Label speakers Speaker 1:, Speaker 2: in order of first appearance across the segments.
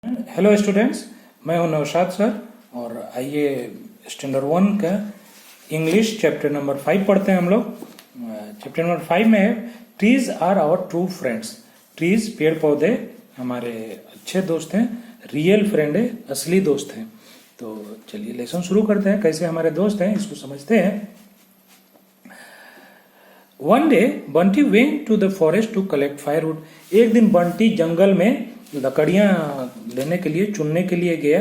Speaker 1: Hello students, मैं हूं Naushad sir और आइए स्टैंडर्ड 1 का इंग्लिश चैप्टर नंबर 5 पढ़ते हैं हम लोग। चैप्टर नंबर 5 में है trees are our true friends. Trees पेड़ पौधे हमारे अच्छे दोस्त हैं, रियल फ्रेंड है, असली दोस्त हैं। तो चलिए लेसन शुरू करते हैं, कैसे हमारे दोस्त हैं इसको समझते हैं। One day Bunty went to the forest to collect firewood. एक दिन बंटी जंगल में लकड़ियां लेने के लिए, चुनने के लिए गया,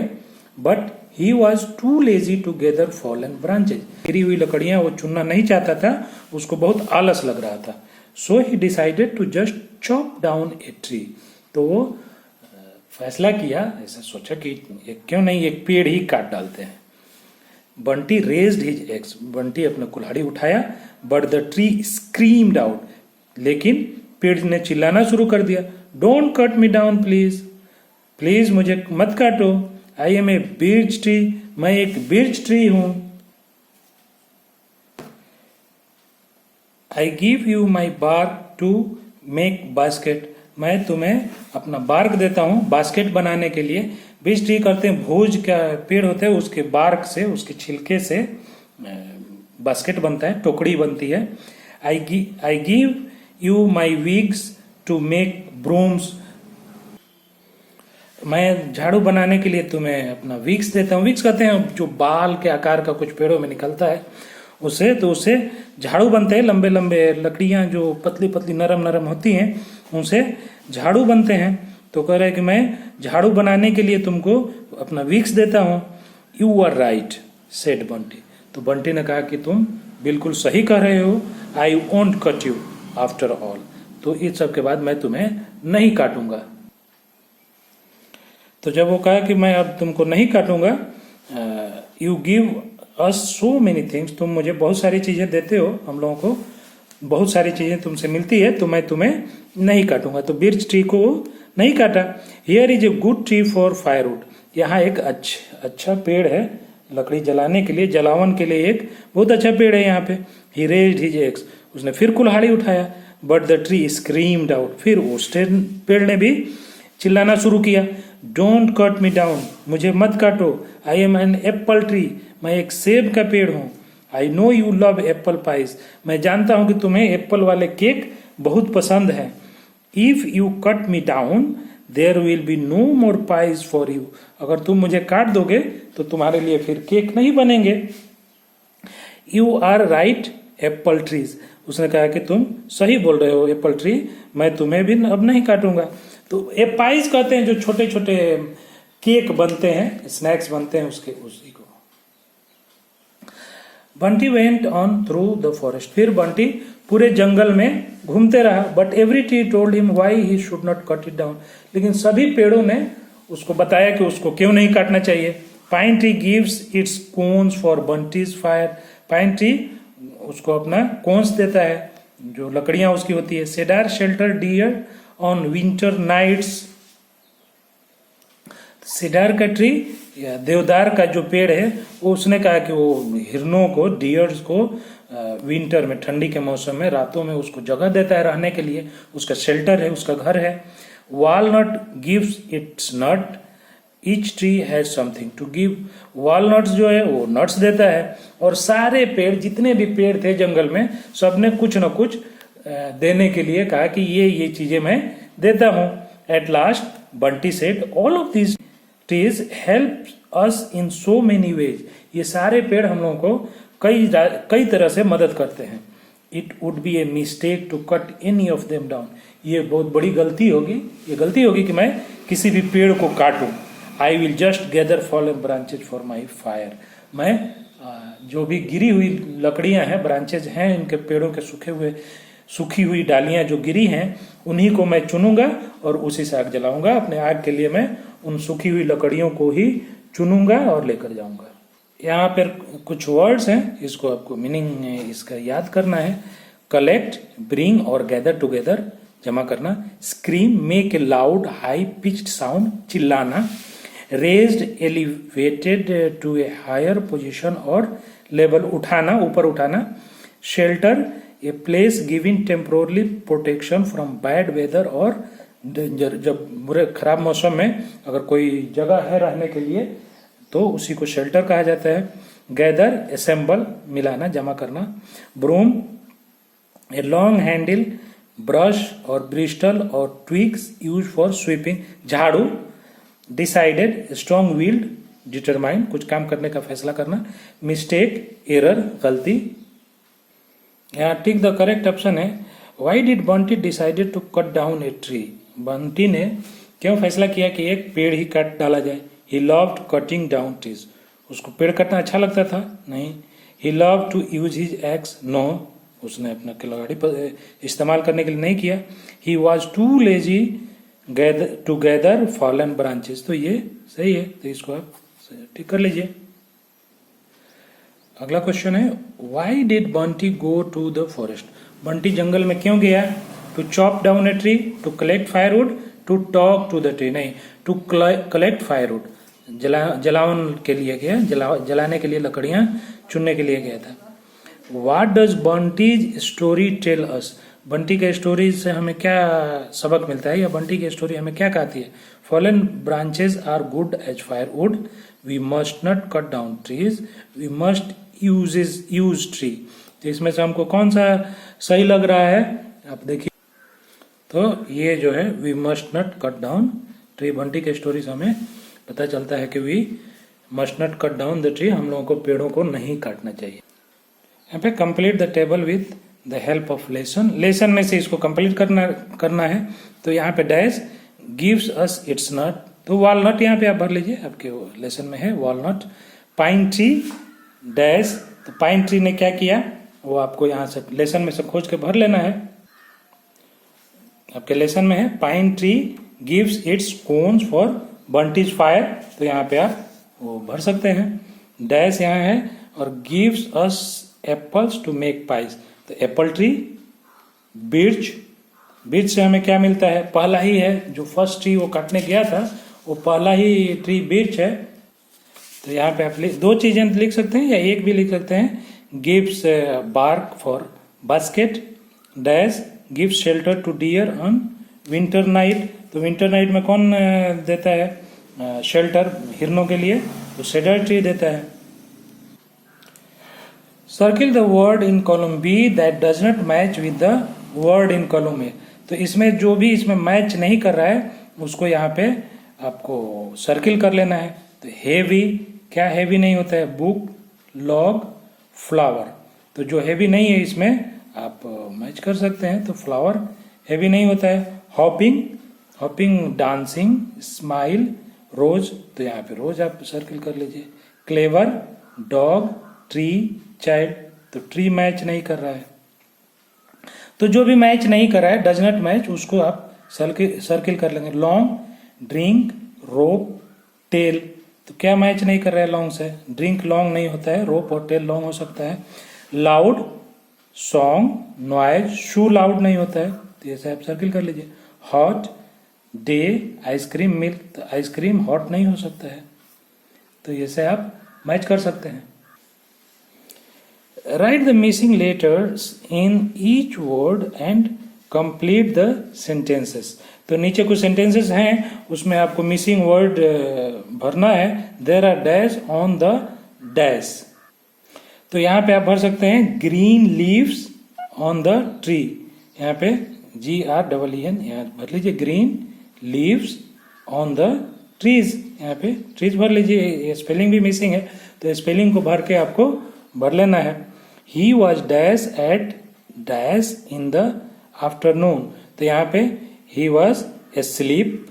Speaker 1: but he was too lazy to gather fallen branches. गिरी हुई लकड़ियां वो चुनना नहीं चाहता था, उसको बहुत आलस लग रहा था। So he decided to just chop down a tree. तो वो फैसला किया, ऐसा सोचा कि क्यों नहीं एक पेड़ ही काट डालते हैं। Bunty raised his axe. Bunty अपना कुल्हाड़ी उठाया, but the tree screamed out. लेकिन पेड़ ने चिल्लाना शुरू कर दिया, don't cut me down please, please मुझे मत काटो। I am a birch tree, मैं एक बिर्च ट्री हूं। I give you my bark to make basket, मैं तुम्हें अपना बार्क देता हूं बास्केट बनाने के लिए। बिर्च ट्री करते हैं, भोज का पेड़ होता है, उसके बार्क से, उसके छिलके से बास्केट बनता है, टोकरी बनती है। I give you my twigs to make brooms, मैं झाड़ू बनाने के लिए तुम्हें अपना विग्स देता हूँ। विग्स कहते हैं जो बाल के आकार का कुछ पेड़ों में निकलता है उसे, तो उससे झाड़ू बनते हैं। लंबे लंबे लकड़ियां जो पतली पतली नरम नरम होती हैं उनसे झाड़ू बनते हैं। तो कह रहे हैं कि मैं झाड़ू बनाने के लिए तुमको अपना विग्स देता हूँ। You are right said Bunty. तो बंटी ने कहा कि तुम बिल्कुल सही कह रहे हो। I won't cut you after all, तो इस सब के बाद मैं तुम्हें नहीं काटूंगा। तो जब वो कहा कि मैं अब तुमको नहीं काटूंगा, you give us so many things, तुम मुझे बहुत सारी चीजें देते हो, हम लोगों को बहुत सारी चीजें तुमसे मिलती है, तो मैं तुम्हें नहीं काटूंगा। तो बिर्च ट्री को नहीं काटा। Here is a good tree for firewood, यहाँ एक अच्छा पेड़ है लकड़ी जलाने के लिए, जलावन के लिए एक बहुत अच्छा पेड़ है यहाँ पे। ही रेज्ड हिज एक्स, उसने फिर कुल्हाड़ी उठाया, but the tree screamed out, फिर उस पेड़ ने भी चिल्लाना शुरू किया, डोंट कट मी डाउन, मुझे मत काटो। I am an apple tree, मैं एक सेब का पेड़ हूँ। I know you love apple pies, मैं जानता हूं कि तुम्हें एप्पल वाले केक बहुत पसंद है। If you cut me down there will be no more pies for you, अगर तुम मुझे काट दोगे तो तुम्हारे लिए फिर केक नहीं बनेंगे। You are right apple trees, उसने कहा कि तुम सही बोल रहे हो एप्पल ट्री, मैं तुम्हें भी अब नहीं काटूंगा। तो पाइज कहते हैं जो छोटे छोटे केक बनते हैं, स्नैक्स बनते हैं, उसके उसी को। Bunty went on through the forest, फिर बंटी पूरे जंगल में घूमते रहा, but every tree told him why he should not cut it down, लेकिन सभी पेड़ों ने उसको बताया कि उसको क्यों नहीं काटना चाहिए। Pine tree gives its cones for Bunty's fire, pine tree उसको अपना कोन्स देता है, जो लकड़ियां उसकी होती है। Cedar shelter deer on winter nights, cedar का ट्री या देवदार का जो पेड़ है वो उसने कहा कि वो हिरनों को, डियर्स को विंटर में, ठंडी के मौसम में रातों में उसको जगह देता है रहने के लिए, उसका शेल्टर है, उसका घर है। Walnut gives its nut, each tree has something to give, walnuts जो है वो नट्स देता है। और सारे पेड़, जितने भी पेड़ थे जंगल में, सबने कुछ न कुछ देने के लिए कहा कि ये चीजें मैं देता हूं। At last Bunty said all of this trees help us in so many ways, ये सारे पेड़ हम लोगों को कई तरह से मदद करते हैं। It would be a mistake to cut any of them down, ये बहुत बड़ी गलती होगी कि मैं किसी भी पेड़ को काटूं। I will just gather fallen branches for my fire, मैं जो भी गिरी हुई लकड़ियां हैं, ब्रांचेज हैं इनके पेड़ों के सूखी हुई डालियां जो गिरी हैं, उन्हीं को मैं चुनूंगा और उसी से आग जलाऊंगा। अपने आग के लिए मैं उन सूखी हुई लकड़ियों को ही चुनूंगा और लेकर जाऊंगा। यहाँ पर कुछ वर्ड्स हैं, इसको आपको मीनिंग इसका याद करना है। कलेक्ट, ब्रिंग और गैदर टुगेदर, जमा करना। Scream, make a loud high pitched sound, चिल्लाना। Raised, elevated to a higher position और लेवल, उठाना, ऊपर उठाना। Shelter, a place giving temporary protection from bad weather और डेंजर, जब बुरे खराब मौसम में अगर कोई जगह है रहने के लिए तो उसी को शेल्टर कहा जाता है। गैदर, असेंबल, मिलाना, जमा करना। Broom, a long handle brush और ब्रिस्टल और ट्विग्स यूज फॉर स्वीपिंग, झाड़ू। डिसाइडेड, स्ट्रॉन्ग विल्ड, डिटरमाइन, कुछ काम करने का फैसला करना। मिस्टेक, एरर, गलती। यहाँ टिक द करेक्ट ऑप्शन है why did Bunty decided to cut down a tree. Bunty ने क्यों फैसला किया कि एक पेड़ ही काट डाला जाए। He loved cutting down trees, उसको पेड़ काटना अच्छा लगता था, नहीं। He loved to use his axe, no, उसने अपना कुल्हाड़ी इस्तेमाल करने के लिए नहीं किया। He was too lazy to gather fallen branches, तो ये सही है, तो इसको आप ठीक कर लीजिए। अगला क्वेश्चन है why did Bunty go to the forest. Bunty जंगल में क्यों गया। To chop down a tree, to collect firewood, to talk to the tree, नहीं, टू कलेक्ट फायरवुड, जलावन के लिए गया, जलाने के लिए लकड़ियां चुनने के लिए गया था। What does Bunty's story tell us. Bunty के स्टोरी से हमें क्या सबक मिलता है या बंटी की स्टोरी हमें क्या कहती है। Fallen branches are good as firewood, we must not cut down trees, we must use tree. तो इसमें से हमको कौन सा सही लग रहा है आप देखिए, तो ये जो है we must not cut down tree, Bunty के स्टोरी से हमें पता चलता है कि we must not cut down the tree, हम लोगों को पेड़ों को नहीं काटना चाहिए। यहाँ पे complete the table with the help of lesson, lesson में से इसको कंप्लीट करना है। तो यहाँ पे dash gives us it's not, तो वॉलनट यहाँ पे आप भर लीजिए, आपके लेसन में है वॉलनट। पाइन ट्री डैश, तो पाइन ट्री ने क्या किया वो आपको यहाँ से लेसन में से खोज के भर लेना है। आपके लेसन में है pine tree gives its cones for Bunty's fire, तो यहाँ पे आप वो भर सकते हैं। डैश यहाँ है और gives us apples to make pies, तो एप्पल ट्री। बिर्च, बिर्च से हमें क्या मिलता है, पहला ही है, जो फर्स्ट ट्री वो काटने गया था वो पहला ही ट्री बिर्च है। तो यहाँ पे आप दो चीजें लिख सकते हैं या एक भी लिख सकते हैं। Gives bark for basket, dash gives shelter to deer on winter night, तो विंटर नाइट में कौन देता है शेल्टर हिरनों के लिए, तो सेडर ट्री देता है। Circle the word in column B that does not match with the word in column A, तो इसमें जो भी इसमें मैच नहीं कर रहा है उसको यहाँ पे आपको सर्किल कर लेना है। तो हेवी, क्या हेवी नहीं होता है, बुक, लॉग, फ्लावर, तो जो हेवी नहीं है इसमें आप मैच कर सकते हैं, तो फ्लावर हेवी नहीं होता है। हॉपिंग, हॉपिंग डांसिंग, स्माइल, रोज, तो यहाँ पे रोज आप सर्किल कर लीजिए। क्लेवर, डॉग, ट्री, चाइल्ड, तो ट्री मैच नहीं कर रहा है, तो जो भी मैच नहीं कर रहा है डज नॉट मैच उसको आप सर्किल कर लेंगे। लॉन्ग, ड्रिंक, रोप, टेल, तो क्या मैच नहीं कर रहा है लॉन्ग से, ड्रिंक लॉन्ग नहीं होता है, रोप और टेल लॉन्ग हो सकता है। लाउड, सॉन्ग, नॉइज, शू लाउड नहीं होता है, तो ऐसे आप सर्किल कर लीजिए। हॉट, डे, आइसक्रीम, मिल्क, तो आइसक्रीम हॉट नहीं हो सकता है, तो ऐसे आप मैच कर सकते हैं। Right the missing letters in each word and complete the sentences, तो नीचे कुछ सेंटेंसेस हैं उसमें आपको मिसिंग वर्ड भरना है। There are dash on the dash, तो यहाँ पे आप भर सकते हैं green leaves on the tree, यहाँ पे GREEN यहाँ भर लीजिए, green leaves on the trees, यहाँ पे ट्रीज भर लीजिए, ये स्पेलिंग भी मिसिंग है तो स्पेलिंग को भर के आपको भर लेना है। He was dash at dash in the afternoon, तो यहाँ पे ही वॉज एस्लीप,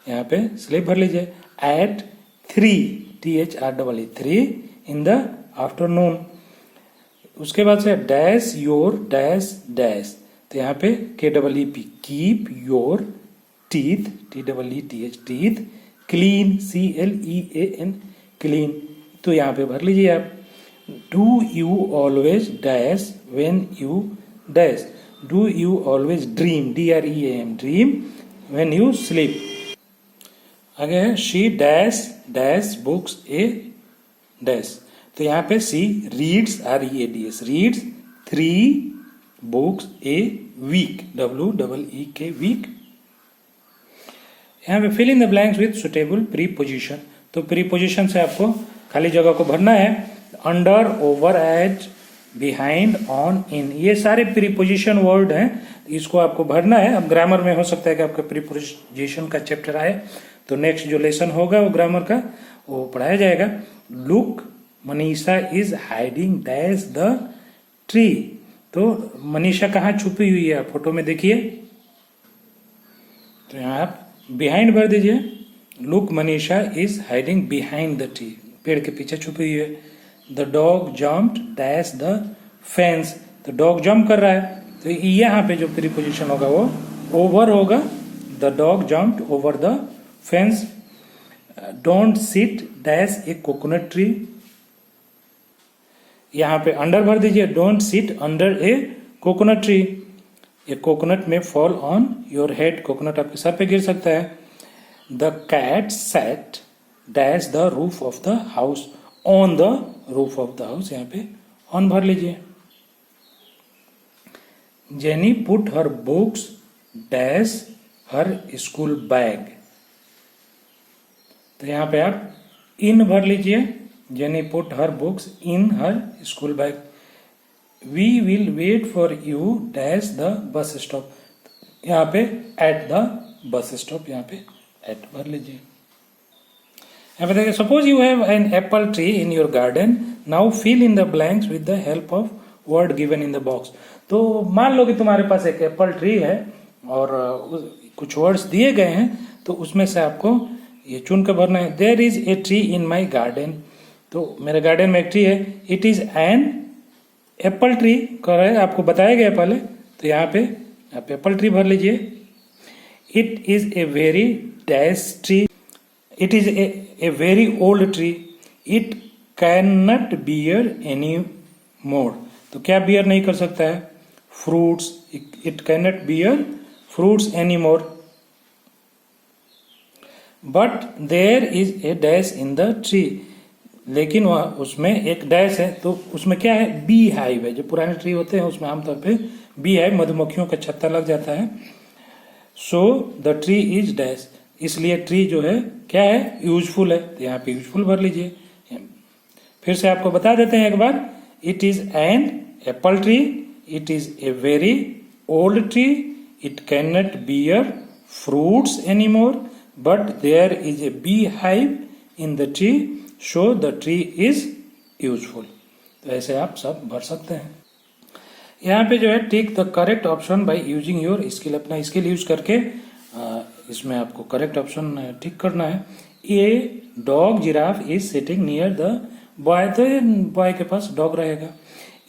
Speaker 1: यहाँ पे स्लीप भर लीजिए। At 3 THREE 3 in the afternoon, उसके बाद से डैश योर डैश डैश, तो यहाँ पे KEEP keep your teeth TEETH teeth, clean CLEAN clean, तो यहाँ पे भर लीजिए आप। Do you always dash when you dash, do you always dream DREAM dream when you sleep. आगे है she dash dash books a dash, तो यहाँ पे she reads READS reads 3 books a week, WEEK, week. यहाँ पे fill in the blanks with suitable preposition. तो preposition से आपको खाली जगह को भरना है। Under, over, as, behind, on, in, ये सारे प्रीपोजिशन वर्ड हैं, इसको आपको भरना है। अब ग्रामर में हो सकता है कि आपका प्रीपोजिशन का चैप्टर आए तो नेक्स्ट जो लेसन होगा वो ग्रामर का वो पढ़ाया जाएगा। Look, Manisha is hiding dash the tree. तो मनीषा कहाँ छुपी हुई है, आप फोटो में देखिए। तो यहाँ आप बिहाइंड भर दीजिए। Look, Manisha is hiding behind the tree, पेड़ के पीछे छुपी हुई है। The dog jumped dash the fence. तो डॉग जंप कर रहा है, तो यहाँ पे जो प्रीपोजिशन होगा वो ओवर होगा। The dog jumped over the fence. Don't sit dash a coconut tree. यहाँ पे अंडर भर दीजिए। Don't sit under a coconut tree. A coconut may fall on your head, coconut आपके सर पे गिर सकता है। The cat sat dash the roof of the house, on the roof of the house, यहाँ पे ऑन भर लीजिए। Jenny put her books dash her school bag. तो यहाँ पे आप इन भर लीजिए। Jenny put her books in her school bag. We will wait for you dash the bus stop. यहाँ पे एट द बस स्टॉप, यहाँ पे एट भर लीजिए। यहाँ पे देखिए, suppose you have an apple tree in your garden, now fill in the blanks with the help of word given in the box. तो मान लो कि तुम्हारे पास एक एप्पल ट्री है और कुछ वर्ड्स दिए गए हैं, तो उसमें से आपको ये चुन कर भरना है। There is a tree in my garden. तो मेरे गार्डन में एक ट्री है। It is an apple tree कर रहा है, आपको बताया गया पहले, तो यहाँ पे आप एप्पल ट्री भर लीजिए। It is a very dash tree. It is a very old tree. It can not bear any more. तो क्या बियर नहीं कर सकता है? Fruits. It can not bear fruits any more. But there is a dash in the tree. लेकिन वह उसमें एक डैश है, तो उसमें क्या है? बी हाइव है। जो पुराने ट्री होते हैं उसमें आमतौर पे बी हाइव, मधुमक्खियों का छत्ता लग जाता है। So the tree is dash, इसलिए ट्री जो है क्या है? यूजफुल है। तो यहाँ पे यूजफुल भर लीजिए। फिर से आपको बता देते हैं एक बार। It is an apple tree. It is a very old tree. It can not bear fruits any more, but there is a bee hive in the tree, so the tree is useful. तो ऐसे आप सब भर सकते हैं। यहाँ पे जो है टिक the correct option by using your skill. अपना स्किल यूज करके इसमें आपको करेक्ट ऑप्शन टिक करना है। A dog giraffe is sitting near the boy. तो बॉय के पास डॉग रहेगा।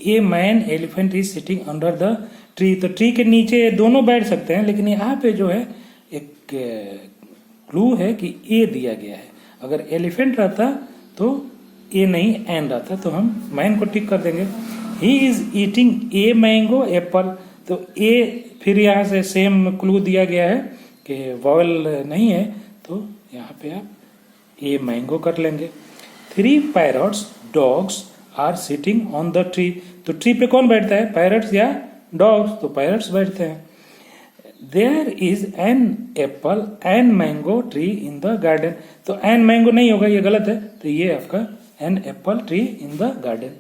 Speaker 1: A man elephant is sitting under the tree. तो ट्री के नीचे दोनों बैठ सकते हैं, लेकिन यहाँ पे जो है एक क्लू है कि ए दिया गया है। अगर एलिफेंट रहता तो ए नहीं एन रहता, तो हम मैन को टिक कर देंगे। He is eating a mango Apple. तो ए फिर यहाँ से सेम क्लू दिया गया है कि वॉवल नहीं है, तो यहाँ पे आप ए मैंगो कर लेंगे। 3 parrots dogs are sitting on the tree. तो ट्री पे कौन बैठता है? पैरट्स या डॉग्स? तो पैरट्स बैठते हैं। There is an apple and mango tree in the garden. तो एन मैंगो नहीं होगा, ये गलत है। तो ये आपका an apple tree in the garden.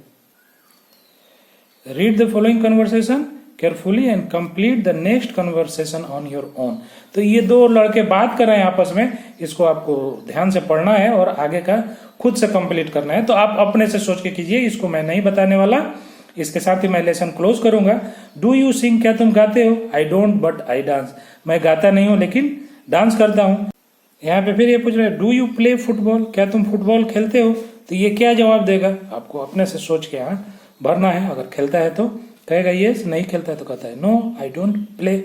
Speaker 1: Read the following conversation carefully and complete the next conversation on your own. तो ये दो लड़के बात कर रहे हैं आपस में, इसको आपको ध्यान से पढ़ना है और आगे का खुद से कंप्लीट करना है। तो आप अपने से सोच के कीजिए, इसको मैं नहीं बताने वाला। इसके साथ ही मैं लेसन क्लोज करूंगा। Do you sing? क्या तुम गाते हो? I don't but I dance. मैं गाता नहीं हूं लेकिन डांस करता हूं। यहाँ पे फिर ये पूछ रहे हैं डू यू प्ले फुटबॉल? क्या तुम फुटबॉल खेलते हो? तो ये क्या जवाब देगा? आपको अपने से सोच के यहाँ भरना है। अगर खेलता है तो कहेगा यस, नहीं खेलता है तो कहता है no I don't play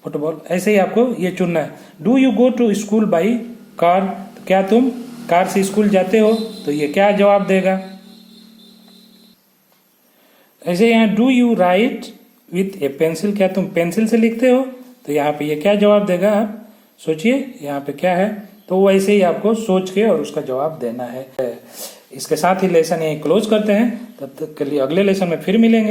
Speaker 1: football. ऐसे ही आपको ये चुनना है। Do you go to school by car? क्या तुम कार से स्कूल जाते हो? तो ये क्या जवाब देगा? ऐसे यहाँ do you right with A pencil? क्या तुम पेंसिल से लिखते हो? तो यहाँ पे ये क्या जवाब देगा? आप सोचिए यहाँ पे क्या है। तो वैसे ही आपको सोच के और उसका जवाब देना है। इसके साथ ही लेसन यही क्लोज करते हैं। तब तक के लिए अगले लेसन में फिर मिलेंगे।